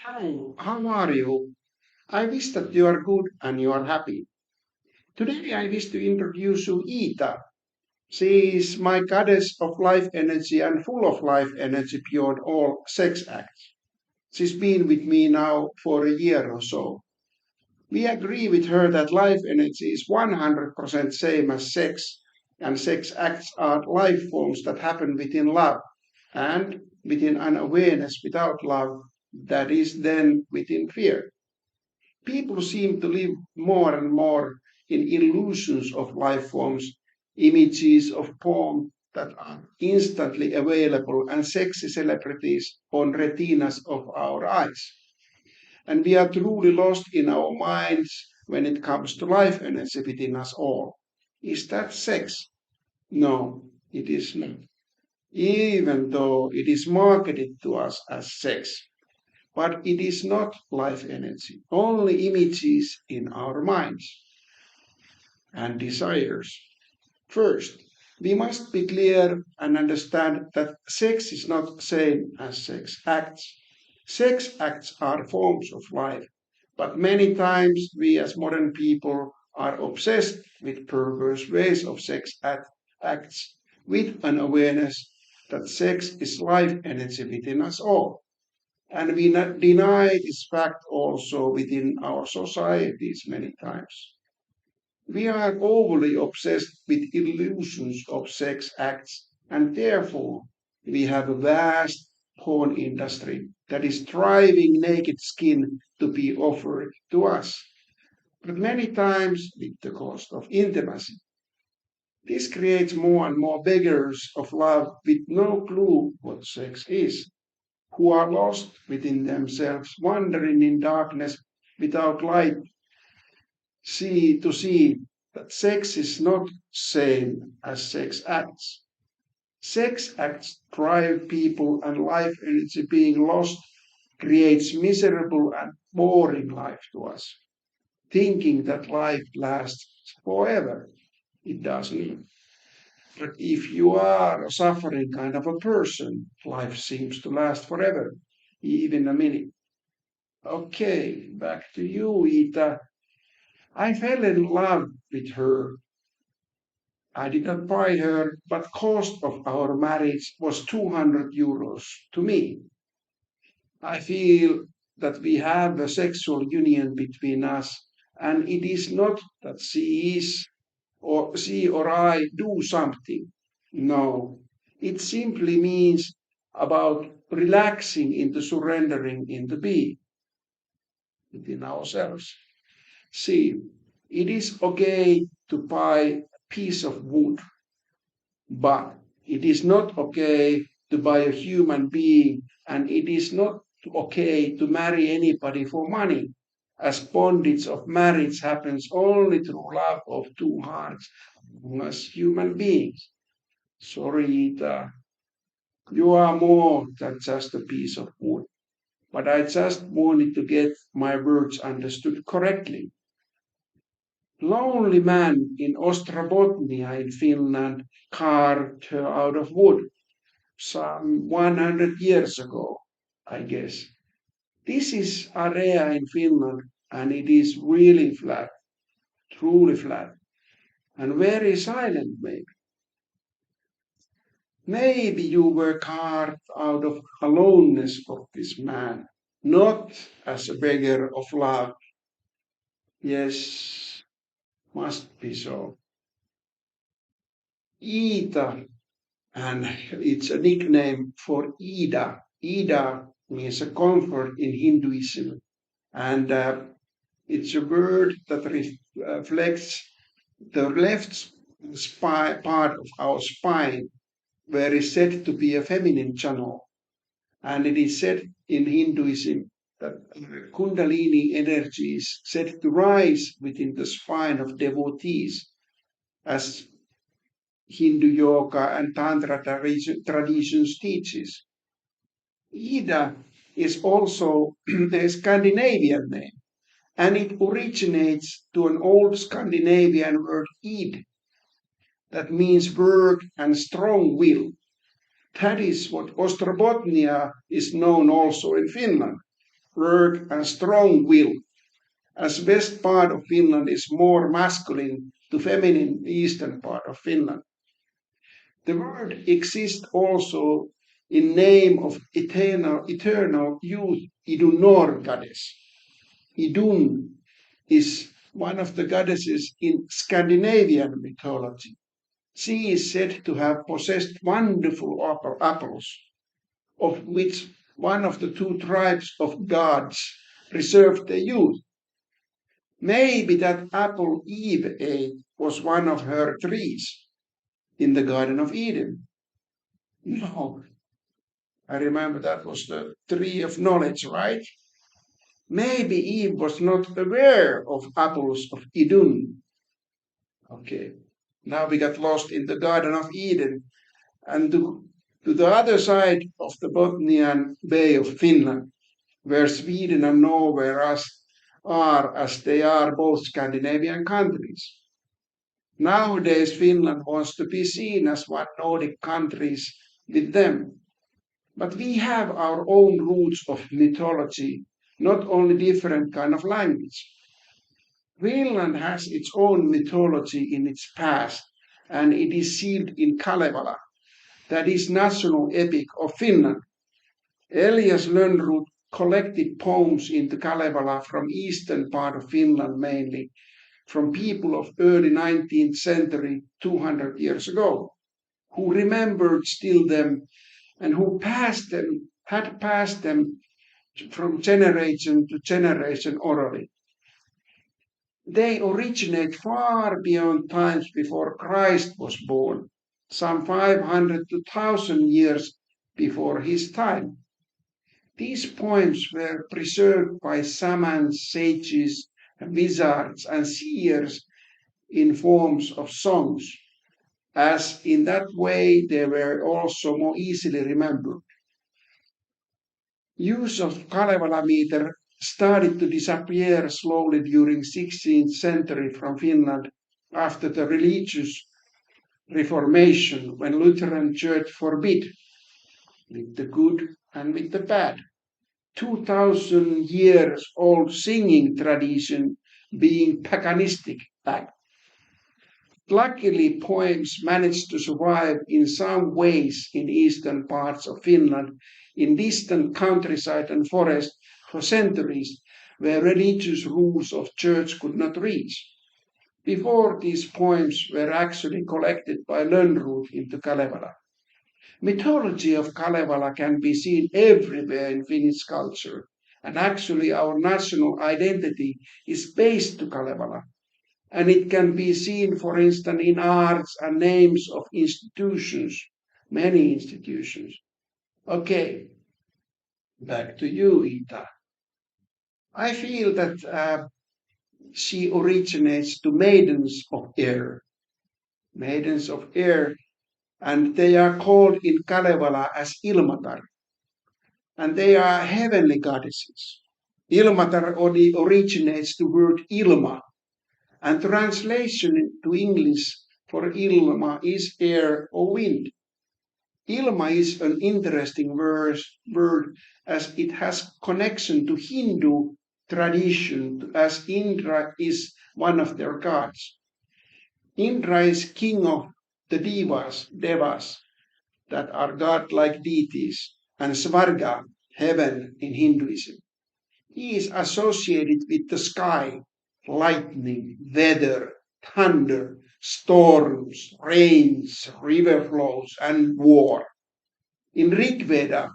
Hi, how are you? I wish that you are good and you are happy. Today I wish to introduce you Ita. She is my goddess of life energy and full of life energy beyond all sex acts. She's been with me now for a year or so. We agree with her that life energy is 100% same as sex, and sex acts are life forms that happen within love and within an awareness without love that is then within fear. People seem to live more and more in illusions of life forms, images of porn that are instantly available, and sexy celebrities on retinas of our eyes. And we are truly lost in our minds when it comes to life energy within us all. Is that sex? No, it is not. Even though it is marketed to us as sex. But it is not life energy, only images in our minds and desires. First, we must be clear and understand that sex is not the same as sex acts. Sex acts are forms of life, but many times we as modern people are obsessed with perverse ways of acts with an awareness that sex is life energy within us all. And we not deny this fact also within our societies many times. We are overly obsessed with illusions of sex acts, and therefore we have a vast porn industry that is driving naked skin to be offered to us, but many times with the cost of intimacy. This creates more and more beggars of love with no clue what sex is, who are lost within themselves, wandering in darkness without light, see that sex is not same as sex acts. Sex acts drive people and life energy being lost creates miserable and boring life to us, thinking that life lasts forever. It doesn't. But if you are a suffering kind of a person, life seems to last forever, even a minute. Okay, back to you, Ita. I fell in love with her. I did not buy her, but cost of our marriage was 200 euros to me. I feel that we have a sexual union between us, and it is not that she or I do something. No, it simply means about relaxing into surrendering into being within ourselves. See, it is okay to buy a piece of wood, but it is not okay to buy a human being, and it is not okay to marry anybody for money, as bondage of marriage happens only through love of two hearts as human beings. Sorry, Ita, you are more than just a piece of wood, but I just wanted to get my words understood correctly. Lonely man in Ostrobotnia in Finland carved her out of wood some 100 years ago, I guess. This is area in Finland and it is really flat, truly flat, and very silent maybe. Maybe you were carved out of aloneness of this man, not as a beggar of love. Yes, must be so. Ita, and it's a nickname for Ida. Ida means a comfort in Hinduism, and it's a word that reflects the left part of our spine, where is said to be a feminine channel. And it is said in Hinduism that Kundalini energy is said to rise within the spine of devotees, as Hindu yoga and Tantra traditions teaches. Ida is also a Scandinavian name, and it originates to an old Scandinavian word id, that means work and strong will. That is what Ostrobotnia is known also in Finland. work, and strong will, as west part of Finland is more masculine to feminine eastern part of Finland. The word exists also in name of eternal youth, Idun goddess. Idun is one of the goddesses in Scandinavian mythology. She is said to have possessed wonderful apples, of which one of the two tribes of gods preserved their youth. Maybe that apple Eve ate was one of her trees in the Garden of Eden. No, I remember that was the tree of knowledge, right? Maybe Eve was not aware of apples of Idun. Okay, now we got lost in the Garden of Eden and to the other side of the Bothnian Bay of Finland, where Sweden and Norway are as they are both Scandinavian countries. Nowadays, Finland wants to be seen as one Nordic countries with them. But we have our own roots of mythology, not only different kind of language. Finland has its own mythology in its past, and it is sealed in Kalevala, that is national epic of Finland. Elias Lönnrot collected poems into Kalevala from eastern part of Finland mainly, from people of early 19th century, 200 years ago, who remembered still them and who had passed them from generation to generation orally. They originate far beyond times before Christ was born, some 500 to 1,000 years before his time. These poems were preserved by shamans, sages, wizards, and seers in forms of songs, as in that way they were also more easily remembered. Use of Kalevala meter started to disappear slowly during 16th century from Finland after the religious reformation when Lutheran Church forbid with the good and with the bad. 2,000 years old singing tradition being paganistic act. Luckily, poems managed to survive in some ways in eastern parts of Finland, in distant countryside and forest for centuries, where religious rules of church could not reach. Before these poems were actually collected by Lönnrot into Kalevala. Mythology of Kalevala can be seen everywhere in Finnish culture, and actually our national identity is based to Kalevala. And it can be seen, for instance, in arts and names of institutions, many institutions. Okay, back to you, Ita. I feel that she originates to maidens of air, and they are called in Kalevala as Ilmatar, and they are heavenly goddesses. Ilmatar originates the word Ilma, and translation to English for Ilma is air or wind. Ilma is an interesting word as it has connection to Hindu tradition, as Indra is one of their gods. Indra is king of the devas, that are godlike deities, and Svarga, heaven in Hinduism. He is associated with the sky, lightning, weather, thunder, storms, rains, river flows, and war. In Rig Veda,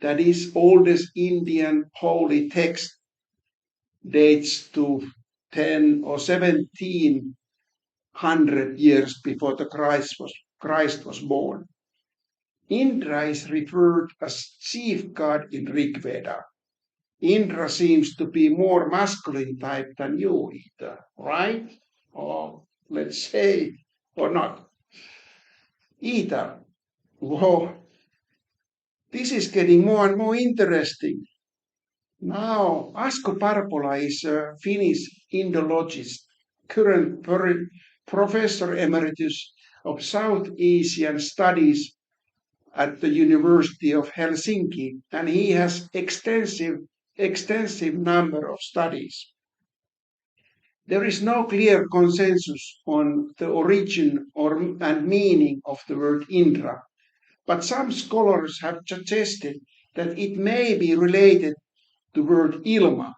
that is oldest Indian holy text, dates to 10 or 1700 years before the Christ was born. Indra is referred as chief god in Rig Veda. Indra seems to be more masculine type than you, Ita, right? Or let's say, or not. Ita, whoa, this is getting more and more interesting. Now, Asko Parpola is a Finnish Indologist, current professor emeritus of South Asian Studies at the University of Helsinki, and he has extensive extensive number of studies. There is no clear consensus on the origin and meaning of the word Indra, but some scholars have suggested that it may be related to the word Ilma,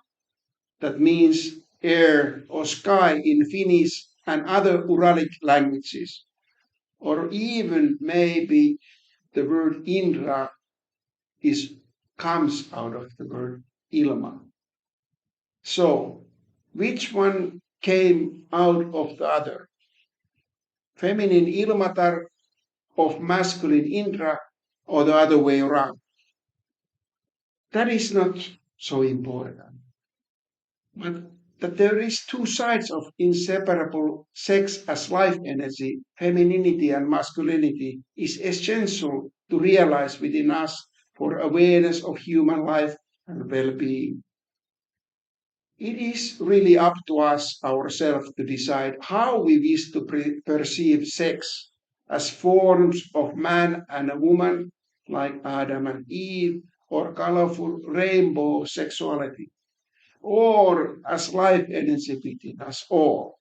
that means air or sky in Finnish and other Uralic languages, or even maybe the word Indra comes out of the word Ilma. So, which one came out of the other? Feminine Ilmatar of masculine Indra, or the other way around? That is not so important. But that there is two sides of inseparable sex as life energy, femininity and masculinity, is essential to realize within us for awareness of human life and well-being. It is really up to us ourselves to decide how we wish to perceive sex as forms of man and a woman, like Adam and Eve, or colorful rainbow sexuality, or as life energy within us all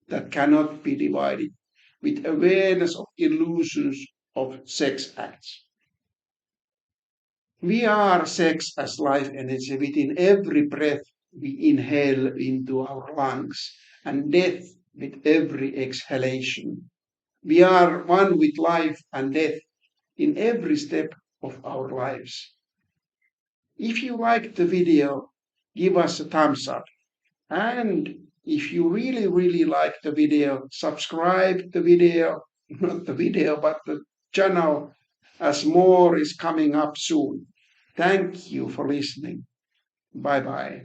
that cannot be divided with awareness of illusions of sex acts. We are sex as life energy within every breath we inhale into our lungs, and death with every exhalation. We are one with life and death in every step of our lives. If you liked the video, give us a thumbs up. And if you really like the video, subscribe the video, not the video, but the channel, as more is coming up soon. Thank you for listening. Bye bye.